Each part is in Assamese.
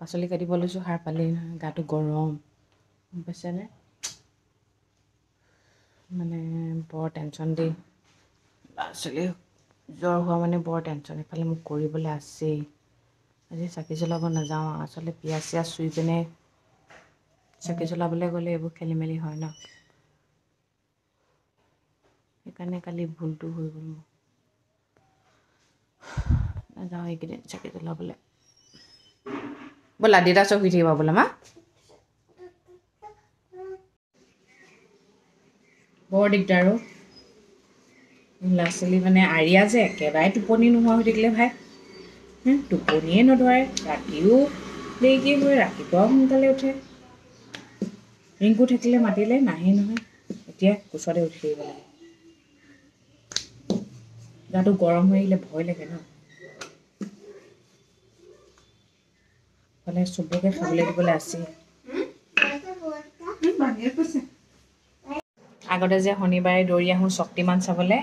পাচলি কাটিব লৈছোঁ সাৰ পালেই নহয় গাটো গৰম গম পাইছেনে মানে বৰ টেনশ্যন দেই ল'ৰা ছোৱালী জ্বৰ হোৱা মানে বৰ টেনশ্যন এইফালে মোক কৰিবলৈ আছেই আজি চাকি জ্বলাব নাযাওঁ আচলতে পিঁয়াজ চিয়াজ চুই পিনে চাকি জ্বলাবলৈ গ'লে এইবোৰ খেলি মেলি হয় ন সেইকাৰণে কালি ভুলটো হৈ গ'ল মোৰ নাযাওঁ এইকেইদিন চাকি জ্বলাবলৈ ব'লা দেউতা চব শুই থাকিবা বোলে মা বৰ দিগদাৰ অ' ল'ৰা ছোৱালী মানে আৰিয়া যে একেবাৰে টোপনি নোহোৱা হৈ থাকিলে ভাই টোপনিয়ে নধৰে ৰাতিও দেৰিকৈ হয় ৰাতিপুৱাও সোনকালে উঠে ৰিংকু থাকিলে মাতিলে নাহে নহয় এতিয়া কোচতে উঠি থাকিব লাগে গাটো গৰম হৈ আহিলে ভয় লাগে ন মানে চবকে খাবলৈ দিবলৈ আছেই আগতে যে শনিবাৰে দৌৰি আহোঁ শক্তিমান চাবলৈ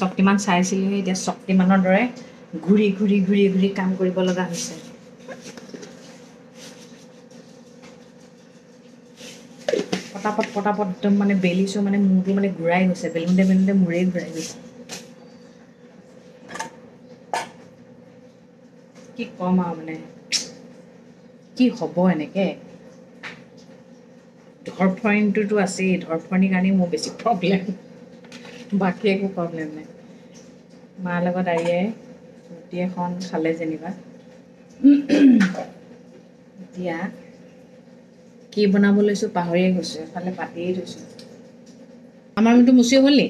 শক্তিমান চাইছিলোঁহি এতিয়া শক্তিমানৰ দৰে ঘূৰি ঘূৰি ঘূৰি ঘূৰি কাম কৰিব লগা হৈছে পটাপট একদম মানে বেলিছোঁ মানে মূৰটো মানে ঘূৰাই গৈছে বেলুনতে বেলুনতে মূৰেই ঘূৰাই গৈছে কি ক'ম আৰু মানে কি হ'ব এনেকৈ ধৰফৰণিটোতো আছেই ধৰফৰণিৰ কাৰণেই মোৰ বেছি প্ৰব্লেম বাকী একো প্ৰব্লেম নাই মাৰ লগত আৰিয়াই ৰুটি এখন খালে যেনিবা এতিয়া কি বনাব লৈছোঁ পাহৰিয়ে গৈছোঁ এফালে পাতিয়ে থৈছোঁ আমাৰ ৰুমটো মুচি হ'ল নি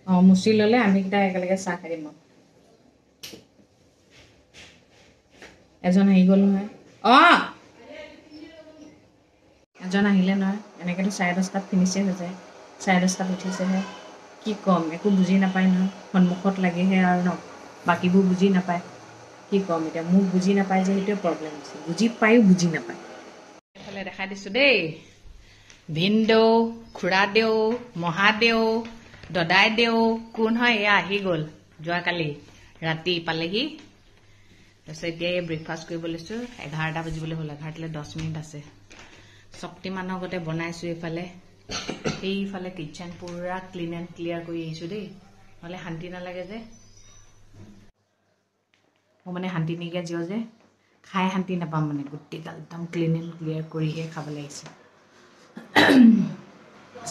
অঁ মুচি ল'লে আমিকেইটা একেলগে চাহ খাই দিম এজন আহি গ'ল নহয় অঁ এজন আহিলে নহয় এনেকৈতো 10:30 ফিনিচে হৈ যায় 10:30 উঠিছেহে কি ক'ম একো বুজি নাপায় নহয় সন্মুখত লাগেহে আৰু ন বাকীবোৰ বুজি নাপায় কি ক'ম এতিয়া মোক বুজি নাপায় যে সেইটোৱে প্ৰব্লেম হৈছে বুজি পায়ো বুজি নাপায় এইফালে দেখাই দিছোঁ দেই ভিনদেউ খুৰাদেউ মহাদেউ দদাইদেউ কোন হয় এয়া আহি গ'ল যোৱাকালি ৰাতি পালেহি তাৰপিছত এতিয়া এই ব্ৰেকফাষ্ট কৰিব লৈছোঁ 11টা বাজিবলৈ হ'ল 11টালৈ 10 মিনিট আছে শক্তিমানৰ আগতে বনাইছোঁ এইফালে সেইফালে কিটচেন পুৰা ক্লিন এণ্ড ক্লিয়াৰ কৰি আহিছোঁ দেই নহ'লে শান্তি নালাগে যে মোৰ মানে শান্তি নাইকিয়া জীৱ যে খাই শান্তি নাপাম মানে গোটেইগাল একদম ক্লিন এণ্ড ক্লিয়াৰ কৰিহে খাবলৈ আহিছোঁ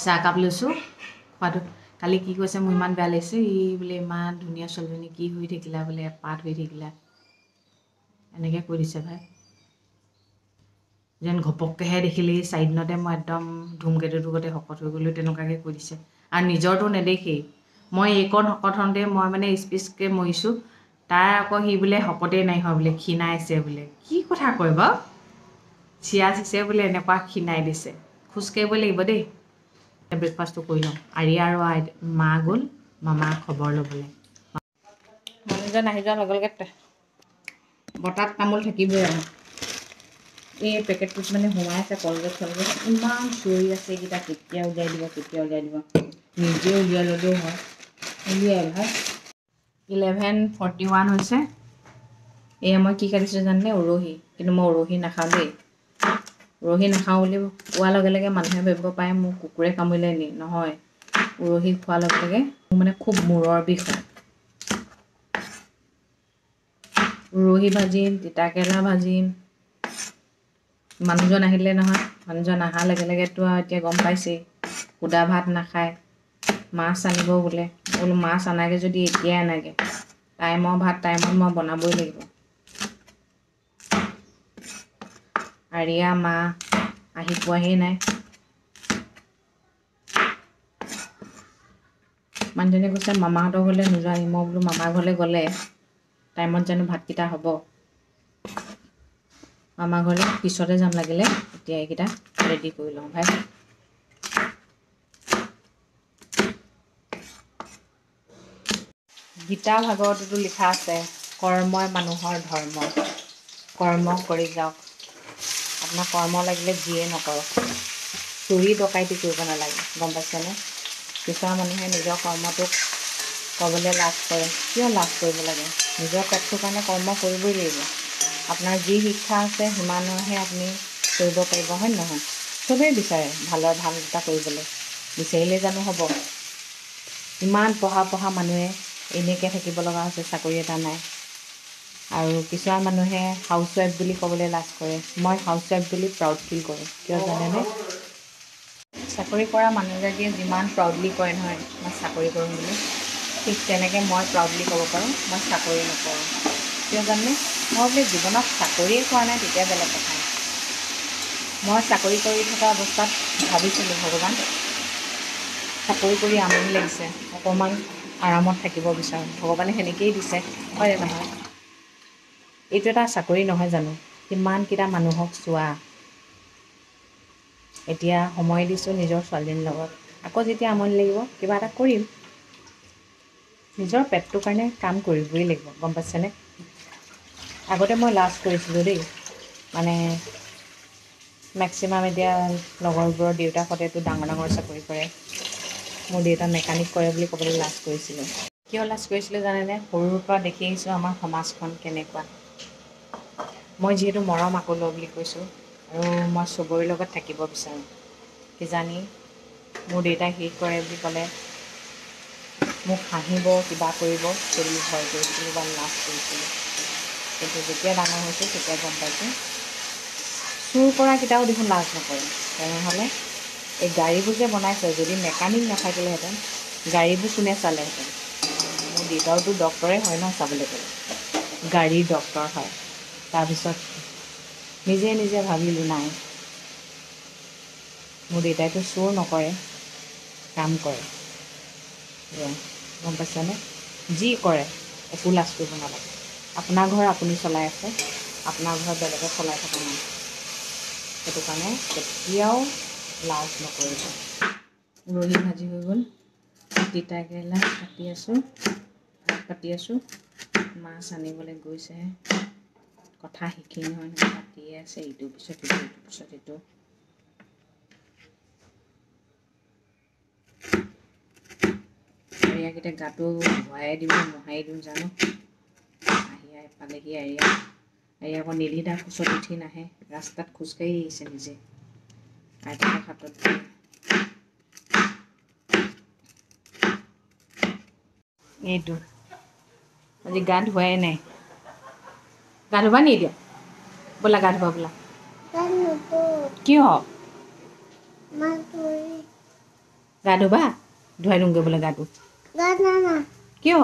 চাহকাপ লৈছোঁ খোৱাটো কালি কি কৈছে মোৰ ইমান বেয়া লাগিছে ই বোলে ইমান ধুনীয়া ছোৱালীজনী কি হৈ থাকিলা বোলে পাত হৈ থাকিলা এনেকৈ কৈ দিছে ভাই যেন ঘপককৈহে দেখিলেই চাৰিদিনতে মই একদম ধুমকেতুটোৰ গতে শকত হৈ গ'লোঁ তেনেকুৱাকৈ কৈ দিছে আৰু নিজৰটো নেদেখেই মই এইকণ শকত হওঁতে মই মানে স্পিচকৈ মৰিছোঁ তাৰ আকৌ সি বোলে শকতেই নাই হোৱা বোলে ক্ষীণাইছে বোলে কি কথা কয় বাৰু চিয়া চিছে বোলে এনেকুৱা ক্ষীণাই দিছে খোজকাঢ়িব লাগিব দেই ব্ৰেকফাষ্টটো কৰি লওঁ আৰিয়া আৰু মা গ'ল মামাৰ খবৰ ল'বলৈ মানুহজন আহি যোৱাৰ লগে লগে বতাত তামোল থাকিবই আৰু এই পেকেটটোত মানে সোমাই আছে কলগেট চলগেট ইমান চিঞৰি আছে এইকেইটা কেতিয়া উলিয়াই দিব নিজে উলিয়াই ল'লেও হয় উলিয়াই ভাই 11:41 হৈছে এয়া মই কি কাটিছোঁ জানেনে উৰহি কিন্তু মই উৰহি নাখাওঁ দেই উৰহি নাখাওঁ বুলি কোৱাৰ লগে লগে মানুহে ভাবিব পাৰে মোক কুকুৰে কামুৰিলে নি নহয় উৰহি খোৱাৰ লগে লগে মোৰ মানে খুব মূৰৰ বিষ হয় উৰহি ভাজিম তিতাকেৰেলা ভাজিম মানুহজন আহিলে নহয় মানুহজন অহাৰ লগে লগেতো আৰু এতিয়া গম পাইছেই সুদা ভাত নাখায় মাছ আনিব বোলে বোলো মাছ আনাগে যদি এতিয়াই আনাগে টাইমৰ ভাত টাইমত মই বনাবই লাগিব আৰিয়া মা আহি পোৱাহি নাই মানুহজনে কৈছে মামাহঁতৰ ঘৰলৈ নোযোৱাহি মই বোলো মামাৰ ঘৰলৈ গ'লে টাইমত জানো ভাতকেইটা হ'ব মামাৰ ঘৰলৈ পিছতে যাম লাগিলে এতিয়া এইকেইটা ৰেডি কৰি লওঁ ভাই গীতা ভাগৱততো লিখা আছে কৰ্মই মানুহৰ ধৰ্ম কৰ্ম কৰি যাওক আপোনাৰ কৰ্ম লাগিলে যিয়ে নকৰক চুৰি ডকাইতি কৰিব নালাগে গম পাইছেনে কিছুমান মানুহে নিজৰ কৰ্মটোক ক'বলৈ লাজ কৰে কিয় লাজ কৰিব লাগে নিজৰ পেটটোৰ কাৰণে কৰ্ম কৰিবই লাগিব আপোনাৰ যি শিক্ষা আছে সিমানৰহে আপুনি কৰিব পাৰিব, হয় নহয়? চবেই বিচাৰে ভালৰ ভাল এটা কৰিবলৈ, বিচাৰিলে জানো হ'ব? ইমান পঢ়া মানুহে এনেকৈ থাকিব লগা হৈছে, চাকৰি এটা নাই। আৰু কিছুমান মানুহে হাউচৱাইফ বুলি ক'বলৈ লাজ কৰে। মই হাউচৱাইফ বুলি প্ৰাউড ফিল কৰোঁ। কিয় জানেনে? চাকৰি কৰা মানুহগৰাকীয়ে যিমান প্ৰাউডলি কয় নহয় মই চাকৰি কৰোঁ বুলি, ঠিক তেনেকৈ মই প্ৰাউডলি ক'ব পাৰোঁ মই চাকৰি নকৰোঁ। কিয় জানে? মই বোলে জীৱনত চাকৰিয়ে কৰা নাই তেতিয়া বেলেগ কথা। মই চাকৰি কৰি থকা অৱস্থাত ভাবিছিলোঁ, ভগৱান চাকৰি কৰি আমনি লাগিছে, অকণমান আৰামত থাকিব বিচাৰোঁ। ভগৱানে সেনেকৈয়ে দিছে, হয় নহয়? এইটো এটা চাকৰি নহয় জানো? কিমানকেইটা মানুহক চোৱা। এতিয়া সময় দিছোঁ নিজৰ ছোৱালীজনীৰ লগত, আকৌ যেতিয়া আমনি লাগিব কিবা এটা কৰিম। নিজৰ পেটটোৰ কাৰণে কাম কৰিবই লাগিব, গম পাইছেনে? আগতে মই লাজ কৰিছিলোঁ দেই, মানে মেক্সিমাম এতিয়া লগৰবোৰৰ দেউতাকহঁতেতো ডাঙৰ চাকৰি কৰে। মোৰ দেউতা মেকানিক কৰে বুলি ক'বলৈ লাজ কৰিছিলোঁ। কিয় লাজ কৰিছিলোঁ জানেনে? সৰুৰ পৰা দেখি আহিছোঁ আমাৰ সমাজখন কেনেকুৱা। মই যিহেতু মৰম আকোলৰ বুলি কৈছোঁ, আৰু মই চবৰে লগত থাকিব বিচাৰোঁ। কিজানি মোৰ দেউতাই শেষ কৰে বুলি ক'লে মোক হাঁহিব, কিবা কৰিব, সেইবুলি ভয় কৰিছিলোঁ বা লাজ কৰিছিলোঁ। কিন্তু যেতিয়া ডাঙৰ হৈছোঁ তেতিয়া গম পাইছোঁ চুৰ কৰাকেইটাও দেখোন লাজ নকৰে। তেনেহ'লে এই গাড়ীবোৰ যে বনাইছে, যদি মেকানিক নাথাকিলেহেঁতেন গাড়ীবোৰ কোনে চালেহেঁতেন? মোৰ দেউতাওতো ডক্তৰে হয় ন, চাবলৈ গ'লে গাড়ীৰ ডক্তৰ হয়। তাৰপিছত নিজে ভাবিলোঁ নাই, মোৰ দেউতাইতো চুৰ নকৰে, কাম কৰে। গম পাইছেনে? যি কৰে একো লাজ কৰিব নালাগে। আপোনাৰ ঘৰ আপুনি চলাই আছে, আপোনাৰ ঘৰ বেলেগে চলাই থকা নাই। সেইটো কাৰণে কেতিয়াও লাজ নকৰিব। উৰহি ভাজি হৈ গ'ল, তিতা কেৰেলা কাটি আছোঁ। মাছ আনিবলৈ গৈছেহে, কথা শিকি নহয় কাটিয়ে আছে, ইটোৰ পিছত ইটো। আৰিয়াকেইটা গাটো ধুৱাই দিওঁ মোহাৰি দিওঁ জানো। পালেহি আৰিয়া আকৌ নিলিদা খোজত উঠি নাহে, ৰাস্তাত খোজকাঢ়ি আহিছে নিজে। আইতাকৰ হাতত এইটো আজি গা ধুৱাই নাই। গা ধুবা নি এতিয়া? ব'লা গা ধুবা ব'লা। কিয়? গা ধুবা? ধুৱাই দিওঁগৈ বোলে গাটো। কিয়?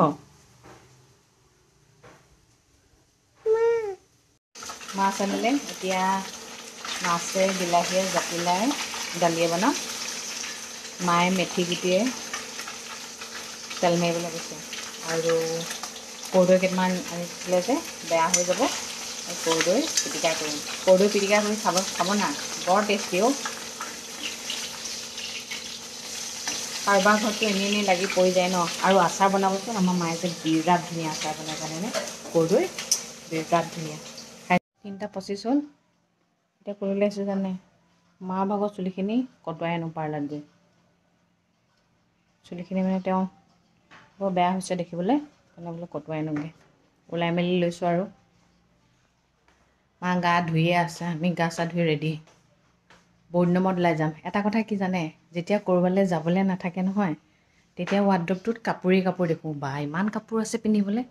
মাছ আনিলে, এতিয়া মাছে বিলাহীয়ে জাতিলাওয়ে দালিয়ে বনাম। মায়ে মেথি গুটিয়ে তেল মাৰিবলৈ গৈছে। আৰু কৰ্দৈ কেইটামান আনিছিলে যে বেয়া হৈ যাব, কৰ্দৈ পিটিকা কৰিম। কৰ্দৈ পিটিকা কৰি খাব না, বৰ টেষ্টি অ'। কাৰোবাৰ ঘৰততো এনেই লাগি পৰি যায় ন। আৰু আচাৰ বনাবচোন, আমাৰ মায়ে যে বিৰাট ধুনীয়া আচাৰ বনাই জানেনে? কৰ্দৈ বিৰাট ধুনীয়া। 3:25 হ'ল, এতিয়া কৰিবলৈ আছোঁ জানে? মাৰ ভাগৰ চুলিখিনি কটোৱাই আনো পাৰ্লাৰত গৈ। চুলিখিনি মানে তেওঁ বৰ বেয়া হৈছে দেখিবলৈ, সেইকাৰণে বোলো কটোৱাই আনোগৈ। ওলাই মেলি লৈছোঁ আৰু মা গা ধুইয়ে আছে, আমি গা চা ধুই ৰেডি। বহুত দিনৰ মূৰত ওলাই যাম। এটা কথা কি জানে? যেতিয়া ক'ৰবালৈ যাবলৈ নাথাকে নহয়, তেতিয়া ৱাৰ্ড্ৰবটোত কাপোৰেই কাপোৰ দেখোঁ। বা ইমান কাপোৰ আছে পিন্ধিবলৈ।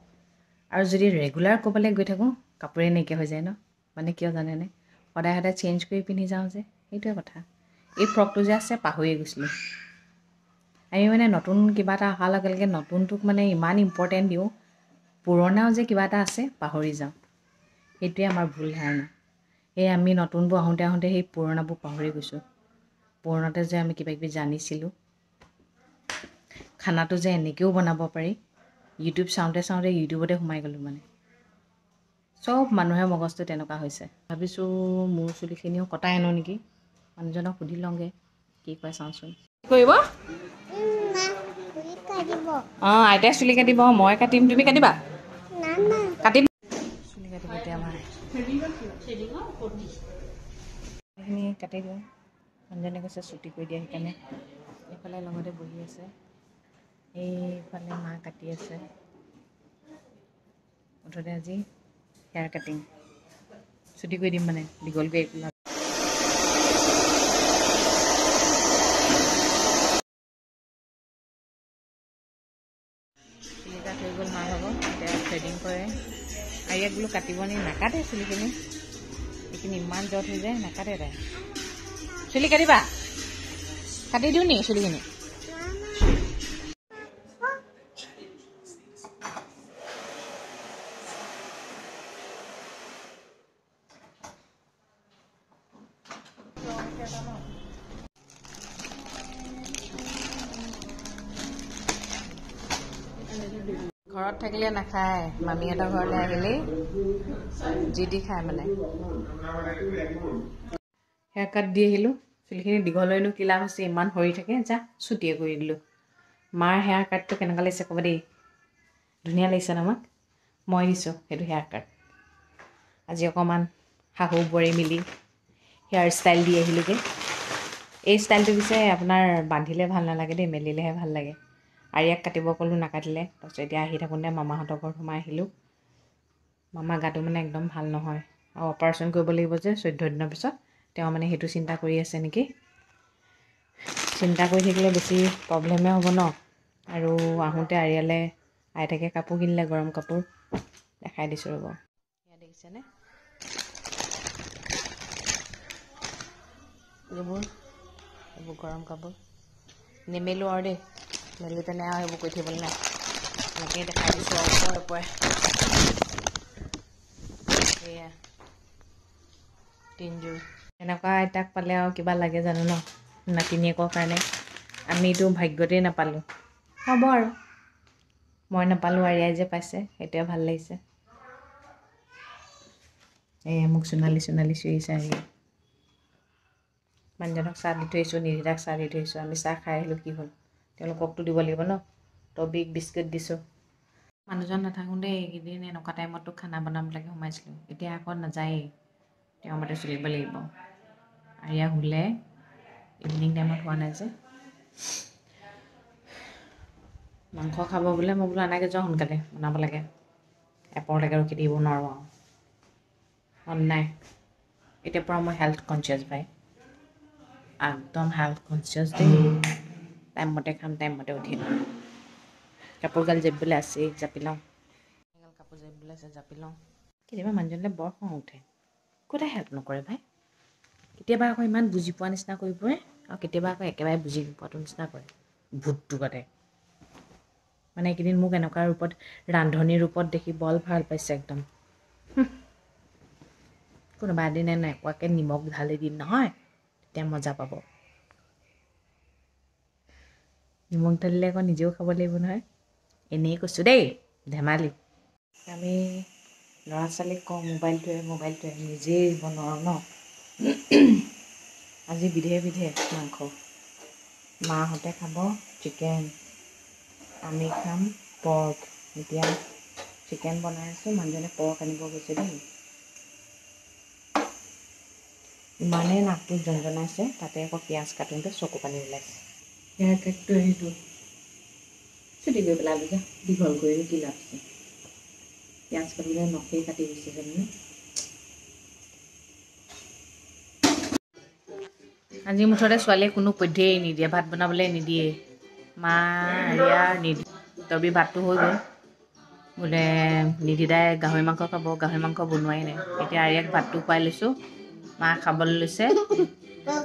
আৰু যদি ৰেগুলাৰ ক'ৰবালৈ গৈ থাকোঁ, কাপোৰেই নাইকিয়া হৈ যায় ন। মানে কিয় জানেনে? সদায় চেঞ্জ কৰি পিন্ধি যাওঁ যে, সেইটোৱে কথা। এই ফ্ৰকটো যে আছে পাহৰিয়ে গৈছিলোঁ। আমি মানে নতুন কিবা এটা অহাৰ লগে লগে নতুনটোক মানে ইমান ইম্পৰ্টেণ্ট দিওঁ, পুৰণাও যে কিবা এটা আছে পাহৰি যাওঁ। সেইটোৱে আমাৰ ভুল ধাৰণা। এই আমি নতুনবোৰ আহোঁতে সেই পুৰণাবোৰ পাহৰি গৈছোঁ। পুৰণাতে যে আমি কিবাকিবি জানিছিলোঁ, খানাটো যে এনেকৈও বনাব পাৰি, ইউটিউব চাওঁতে ইউটিউবতে সোমাই গ'লোঁ মানে। চব মানুহৰ মগজটো তেনেকুৱা হৈছে। ভাবিছোঁ মোৰ চুলিখিনিও কটাই আনো নেকি, মানুহজনক সুধি লওঁগৈ কি কয় চাওঁচোন। কি কৰিব? অঁ, আইতাই চুলি কাটিব, মই কাটিম, তুমি কাটিবা? কাটিম। চুলি কাটিব এতিয়া আমাৰ। সেইখিনি কাটি দিওঁ। মানুহজনে কৈছে চুটি কৰি দিয়া, সেইকাৰণে এইফালে লগতে বহি আছে, এইফালে মা কাটি আছে। মুঠতে আজি হেয়াৰ কাটিং। ছুটি কৰি দিম মানে দীঘলকৈ একো চুলিকাত হৈ গ'ল মাৰ ভাগৰ এতিয়া থ্ৰেডিং কৰে আৰু ইয়াক বোলো কাটিব নি নাকাটে চুলিখিনি এইখিনি ইমান জট হৈ যায় নাকাটে তাই চুলি কাটিবা কাটি দিওঁ নি চুলিখিনি ঘৰত থাকিলে নাখায় মামীহঁতৰ ঘৰলৈ আহিলেই যি দি খায় মানে হেয়াৰ কাট দি আহিলোঁ চুলিখিনি দীঘল হৈনো কি লাভ হৈছে ইমান সৰি থাকে যা চুটিয়ে কৰি দিলোঁ মাৰ হেয়াৰ কাটটো কেনেকুৱা লাগিছে ক'ব দেই ধুনীয়া লাগিছে ন আমাক মই দিছোঁ সেইটো হেয়াৰ কাট আজি অকণমান শাহু বোৱাৰী মিলি হেয়াৰ ষ্টাইল দি আহিলোঁগৈ এই ষ্টাইলটো পিছে আপোনাৰ বান্ধিলে ভাল নালাগে দেই মেলিলেহে ভাল লাগে আৰু ইয়াক কাটিব ক'লোঁ নাকাটিলে তাৰপিছত এতিয়া আহি থাকোঁতে মামাহঁতৰ ঘৰত সোমাই আহিলোঁ মামা গাটো মানে একদম ভাল নহয় আৰু অপাৰেশ্যন কৰিব লাগিব যে 14 দিনৰ পিছত তেওঁ মানে সেইটো চিন্তা কৰি আছে নেকি চিন্তা কৰি থাকিলে বেছি প্ৰব্লেমে হ'ব ন আৰু আহোঁতে আৰিয়ালে আইতাকে কাপোৰ কিনিলে গৰম কাপোৰ দেখাই দিছোঁ ৰ'ব এয়া দেখিছেনে এইবোৰ গৰম কাপোৰ নিমেলোঁ আৰু দেই মেলি পেলাই আৰু এইবোৰ কৰি থাকিবলৈ নাই এনেকেই দেখাই দিছোঁ আৰু ওপৰে এয়া তিনিযোৰ এনেকুৱা আইতাক পালে আৰু কিবা লাগে জানো ন নাতিনীয়েকৰ কাৰণে আমিতো ভাগ্যতেই নাপালোঁ হ'ব আৰু মই নাপালোঁ আৰিয়াই যে পাইছে সেইটোৱে ভাল লাগিছে এয়া মোক সোণালী চিঞৰিছে আহি মানুহজনক চাহ দি থৈ আহিছোঁ নিৰিদাক চাহ দি থৈ আহিছোঁ আমি চাহ খাই আহিলোঁ কি হ'ল তেওঁলোককতো দিব লাগিব ন টবিক বিস্কুট দিছোঁ মানুহজন নাথাকোঁতে এইকেইদিন এনেকুৱা টাইমতো খানা বনাব লাগে সোমাইছিলোঁ এতিয়া আকৌ নাযায়েই তেওঁৰ মতে চলিব লাগিব আৰিয়া শুলে ইভিনিং টাইমত হোৱা নাই যে মাংস খাব বোলে মই বোলো আনাকে যাওঁ সোনকালে বনাব লাগে এপৰলৈকে ৰখি থাকিব নোৱাৰোঁ আৰু মন নাই এতিয়াৰ পৰা মই হেল্থ কনচিয়াছ ভাই একদম হেল্থ কনচিয়াছ দেই টাইমমতে খাম টাইমমতে উঠিম কাপোৰগাল জাপিবলৈ আছেই জাপি লওঁ কাপোৰ জাপিবলৈ আছে জাপি লওঁ কেতিয়াবা মানুহজনলৈ বৰ খং উঠে ক'তে হেল্প নকৰে ভাই কেতিয়াবা আকৌ ইমান বুজি পোৱা নিচিনা কৰি পৰে আৰু কেতিয়াবা আকৌ একেবাৰে বুজি নোপোৱাটো নিচিনা কৰে ভূতটো কাটে মানে এইকেইদিন মোক এনেকুৱা ৰূপত ৰান্ধনিৰ ৰূপত দেখি বৰ ভাল পাইছে একদম কোনোবা এদিনে নেকুৱাকৈ নিমখ ঢালি দিম নহয় তেতিয়া মজা পাব নিমখ ঢালিলে আকৌ নিজেও খাব লাগিব নহয় এনেই কৈছোঁ দেই ধেমালি আমি ল'ৰা ছোৱালীক কওঁ মোবাইলটোৱে নিজেই দিব নোৱাৰোঁ ন আজি বিধে মাংস মাহঁতে খাব চিকেন আমি খাম পৰ্ক এতিয়া চিকেন বনাই আছোঁ মানুহজনে পৰ্ক আনিব গৈছে দেই ইমানেই নাকটো জনজনাইছে তাতে আকৌ পিঁয়াজ কাটোঁতে চকু পানী ওলাইছে হেয়াৰ কাটটো সেইটো ছুটি কৰি পেলালোঁ যে দীঘল কৰিলোঁ কি লাভ আছে পিঁয়াজ কাটোতে নখেই কাটি গৈছে জানেনে আজি মুঠতে ছোৱালীয়ে কোনো পধ্যেই নিদিয়ে ভাত বনাবলৈ নিদিয়ে মা আৰিয়াৰ নিদিয়ে তবি ভাতটো হৈ গ'ল বোলে নিদিদাই গাহৰি মাংস খাব গাহৰি মাংস বনোৱাই নাই এতিয়া আৰিয়াক ভাতটো খুৱাই লৈছোঁ মা খাবলৈ লৈছে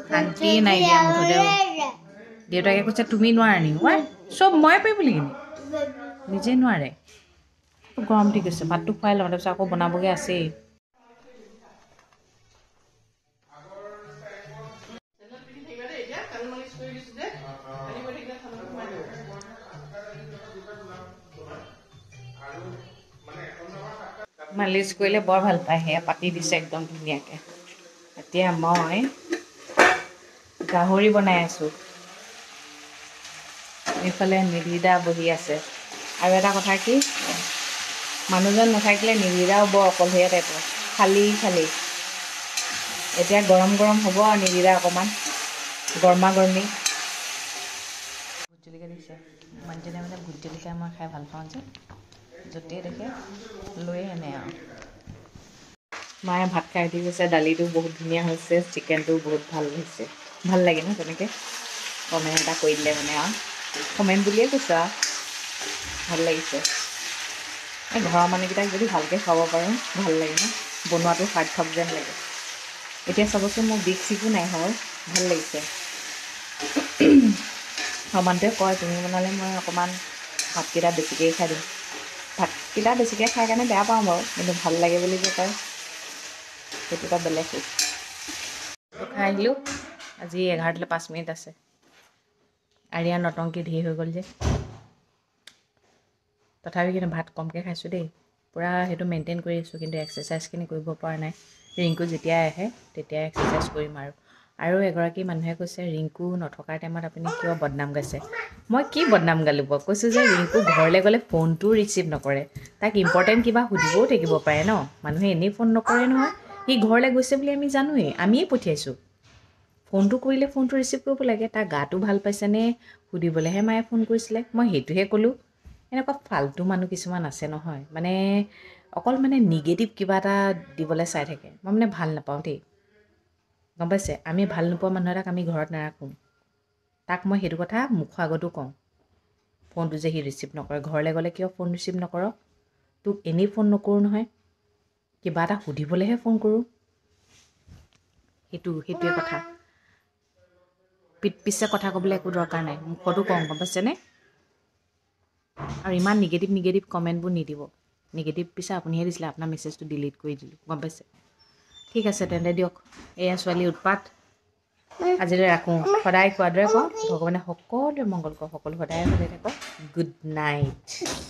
শান্তি নাই দিয়া মুঠতে দেউতাকে কৈছে তুমি নোৱাৰা নি চব ময়ে পাৰিব লাগিব নিজে নোৱাৰে গৰম উঠি গৈছে ভাতটো খুৱাই লওঁ তাৰপিছত আকৌ বনাবগৈ আছেই মালিচ কৰিলে বৰ ভাল পায় সেয়া পাতি দিছে একদম ধুনীয়াকৈ এতিয়া মই গাহৰি বনাই আছোঁ এইফালে নিধিদা বহি আছে আৰু এটা কথা কি মানুহজন নাথাকিলে নিধিদাও বৰ অকলশৰীয়া টাইপৰ খালী এতিয়া গৰম হ'ব আৰু নিধিদা অকণমান গৰমা গৰমি ভোট জলকীয়া দিছে মানুহজনে মানে ভোট জলকীয়া মই খাই ভাল পাওঁ যে য'তেই দেখে লৈ আনে আৰু মায়ে ভাত খাই উঠি গৈছে, দালিটো বহুত ধুনীয়া হৈছে, চিকেনটো বহুত ভাল হৈছে। ভাল লাগে ন তেনেকৈ কমেণ্ট এটা কৰি দিলে মানে আৰু কমেণ্ট বুলিয়ে কৈছোঁ আৰু ভাল লাগিছে। এই ঘৰৰ মানুহকেইটাক যদি ভালকৈ খুৱাব পাৰোঁ ভাল লাগে ন, বনোৱাটো সাৰ্থক যেন লাগে। এতিয়া চাবচোন মোৰ বিষ চিকো নাই হয়, ভাল লাগিছে। সমানটোৱে কয় তুমি বনালে মই অকণমান ভাতকেইটা বেছিকৈয়ে খাই দিওঁ। ভাতকেইটা বেছিকৈ খাই কাৰণে বেয়া পাওঁ বাৰু, কিন্তু ভাল লাগে বুলি যে কয় সেইটো এটা বেলেগ সুখ। খাই আহিলোঁ। আজি 11:05 আছে। আৰিয়া নটংকি ধেৰ হৈ গ'ল যে, তথাপি কিন্তু ভাত কমকৈ খাইছোঁ দেই, পূৰা সেইটো মেইনটেইন কৰি আছোঁ। কিন্তু এক্সাৰচাইজখিনি কৰিব পৰা নাই। ৰিংকু যেতিয়াই আহে তেতিয়াই এক্সাৰচাইজ কৰিম আৰু এগৰাকী মানুহে কৈছে ৰিংকু নথকাৰ টাইমত আপুনি কিয় বদনাম গাইছে। মই কি বদনাম গালোঁ বাৰু, কৈছোঁ যে ৰিংকু ঘৰলৈ গ'লে ফোনটোও ৰিচিভ নকৰে। তাক ইম্পৰ্টেণ্ট কিবা সুধিবও থাকিব পাৰে ন, মানুহে এনেই ফোন নকৰে নহয়। সি ঘৰলৈ গৈছে বুলি আমি জানোৱেই, আমিয়ে পঠিয়াইছোঁ। ফোনটো কৰিলে ফোনটো ৰিচিভ কৰিব লাগে। তাৰ গাটো ভাল পাইছেনে সুধিবলৈহে মায়ে ফোন কৰিছিলে, মই সেইটোহে ক'লোঁ। এনেকুৱা ফাল্টু মানুহ কিছুমান আছে নহয়, মানে অকল মানে নিগেটিভ কিবা এটা দিবলৈ চাই থাকে। মই মানে ভাল নাপাওঁ দেই, গম পাইছে। আমি ভাল নোপোৱা মানুহ এটাক আমি ঘৰত নাৰাখোঁ। তাক মই সেইটো কথা মুখৰ আগতো কওঁ, ফোনটো যে সি ৰিচিভ নকৰে। ঘৰলৈ গ'লে কিয় ফোন ৰিচিভ নকৰ? তোক এনেই ফোন নকৰোঁ নহয়, কিবা এটা সুধিবলৈহে ফোন কৰোঁ। সেইটোৱে কথা। পিছে কথা ক'বলৈ একো দৰকাৰ নাই, মুখতো কওঁ, গম পাইছেনে। আৰু ইমান নিগেটিভ কমেণ্টবোৰ নিদিব। নিগেটিভ পিছে আপুনিহে দিছিলে, আপোনাৰ মেছেজটো ডিলিট কৰি দিলোঁ, গম পাইছে। ঠিক আছে তেন্তে দিয়ক, এয়া ছোৱালী উৎপাত। আজিলৈ ৰাখোঁ। সদায় কোৱাৰ দৰে কওঁ, ভগৱানে সকলোৰে মংগল কৰক, সকলো সদায় ভালে থাকক। Good night.